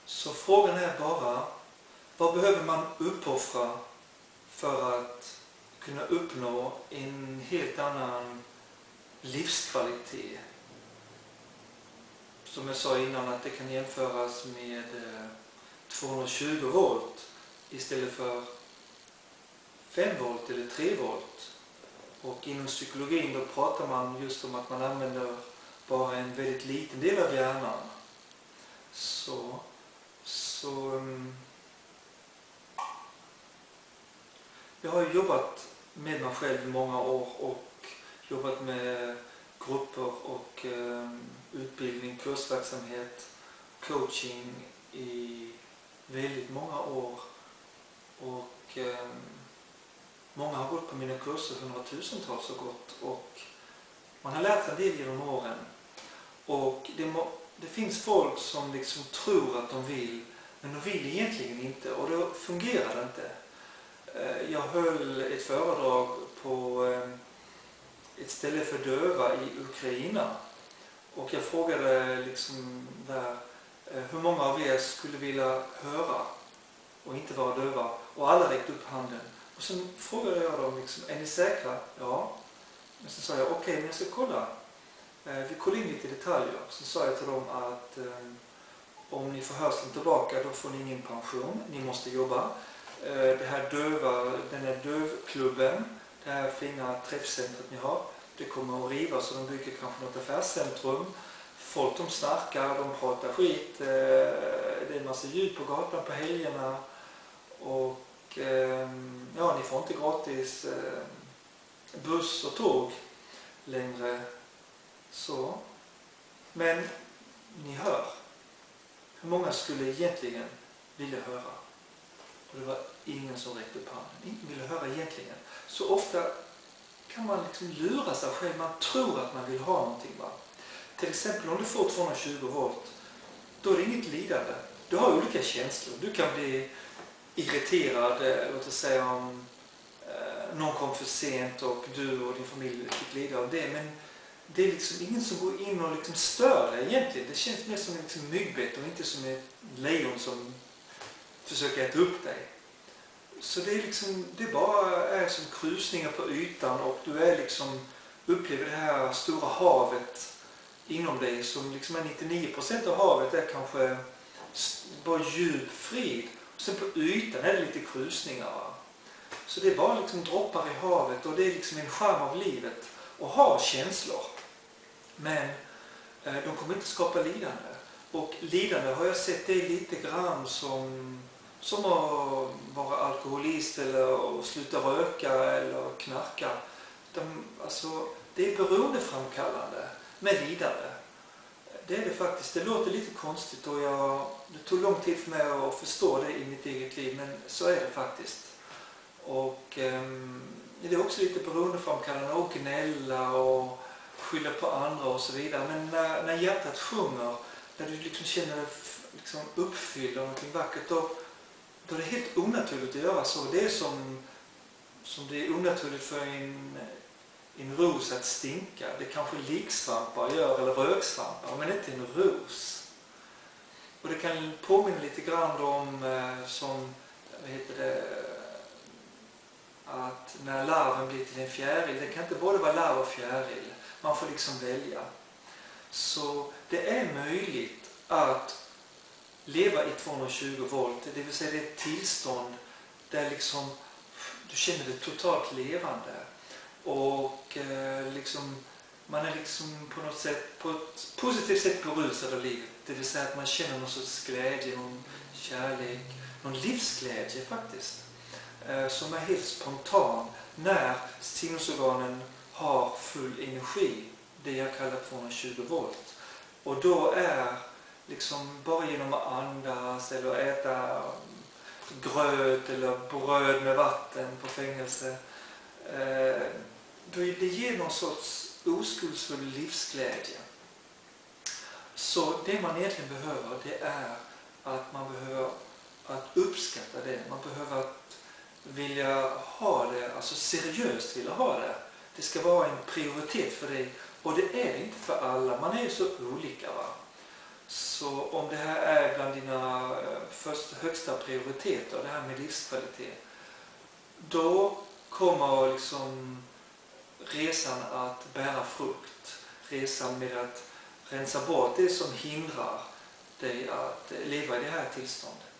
Så frågan är bara, vad behöver man uppoffra för att kunna uppnå en helt annan livskvalitet? Som jag sa innan, att det kan jämföras med 220 volt istället för 5 volt eller 3 volt. Och inom psykologin då pratar man just om att man använder bara en väldigt liten del av hjärnan. Så jag har jobbat med mig själv i många år och jobbat med grupper och utbildning, kursverksamhet, coaching i väldigt många år. Och många har gått på mina kurser, 100-tusentals har gått, och man har lärt en del genom åren. Och det finns folk som liksom tror att de vill, men de vill egentligen inte, och då fungerar det inte. Jag höll ett föredrag på ett ställe för döva i Ukraina, och jag frågade liksom där, hur många av er skulle vilja höra och inte vara döva? Och alla räckte upp handen. Och sen frågade jag dem liksom, är ni säkra? Ja. Men så sa jag, okej, men jag ska kolla. Vi kollade in lite detaljer. Så sa jag till dem att om ni får hörseln tillbaka, då får ni ingen pension. Ni måste jobba. Den här dövklubben, det här fina träffcentret ni har, det kommer att rivas, så de bygger kanske något affärscentrum. Folk de snarkar, de pratar skit. Det är en massa ljud på gatan på helgerna. Och ja, ni får inte gratis buss och tåg längre. Så. Men ni hör. Hur många skulle egentligen vilja höra? Och det var ingen som räckte upp handen. Ingen ville höra egentligen. Så ofta kan man liksom lura sig själv. Man tror att man vill ha någonting. Va? Till exempel om du får 220 volt. Då är det inget lidande. Du har olika känslor. Du kan bli irriterad, låt oss säga om någon kom för sent och du och din familj fick lida av det. Men det är liksom ingen som går in och liksom stör dig egentligen. Det känns mer som en liksom myggbett och inte som ett lejon som försöker äta upp dig. Så det är liksom, det bara är som krusningar på ytan, och du är liksom, upplever det här stora havet inom dig som liksom är 99% av havet är kanske bara djup frid. Och sen på ytan är det lite krusningar. Va? Så det är bara liksom droppar i havet, och det är liksom en charm av livet att ha känslor. Men de kommer inte skapa lidande. Och lidande har jag sett det lite grann som att vara alkoholist eller att sluta röka eller knarka. Det är beroendeframkallande med lidande. Det är det faktiskt. Det låter lite konstigt, och det tog lång tid för mig att förstå det i mitt eget liv, men så är det faktiskt. Och det är också lite beroendeframkallande att gnälla och skylla på andra och så vidare. Men när hjärtat sjunger, när du liksom känner dig liksom uppfylld av någonting vackert, då är det helt onaturligt att göra så. Det är som det är onaturligt för en ros att stinka. Det kanske liksvampar gör, eller röksvampar, men inte en ros. Och det kan påminna lite grann om att när larven blir till en fjäril, det kan inte både vara larv och fjäril. Man får liksom välja. Så det är möjligt att leva i 220 volt, det vill säga det är ett tillstånd där liksom du känner dig totalt levande. Och liksom, man är liksom på något sätt, på ett positivt sätt berusad av livet. Det vill säga att man känner någon sorts glädje, någon kärlek, någon livsglädje faktiskt. Som är helt spontan när sinusorganen har full energi. Det jag kallar 220 volt. Och då är liksom bara genom att andas eller äta gröt eller bröd med vatten på fängelse. Det ger någon sorts oskuldsfull livsglädje. Så det man egentligen behöver, det är att man behöver att uppskatta det. Man behöver att vilja ha det, alltså seriöst vilja ha det. Det ska vara en prioritet för dig. Och det är det inte för alla. Man är ju så olika, va. Så om det här är bland dina högsta prioriteter, det här med livskvalitet, då kommer liksom resan att bära frukt. Resan med att rensa bort det som hindrar dig att leva i det här tillståndet.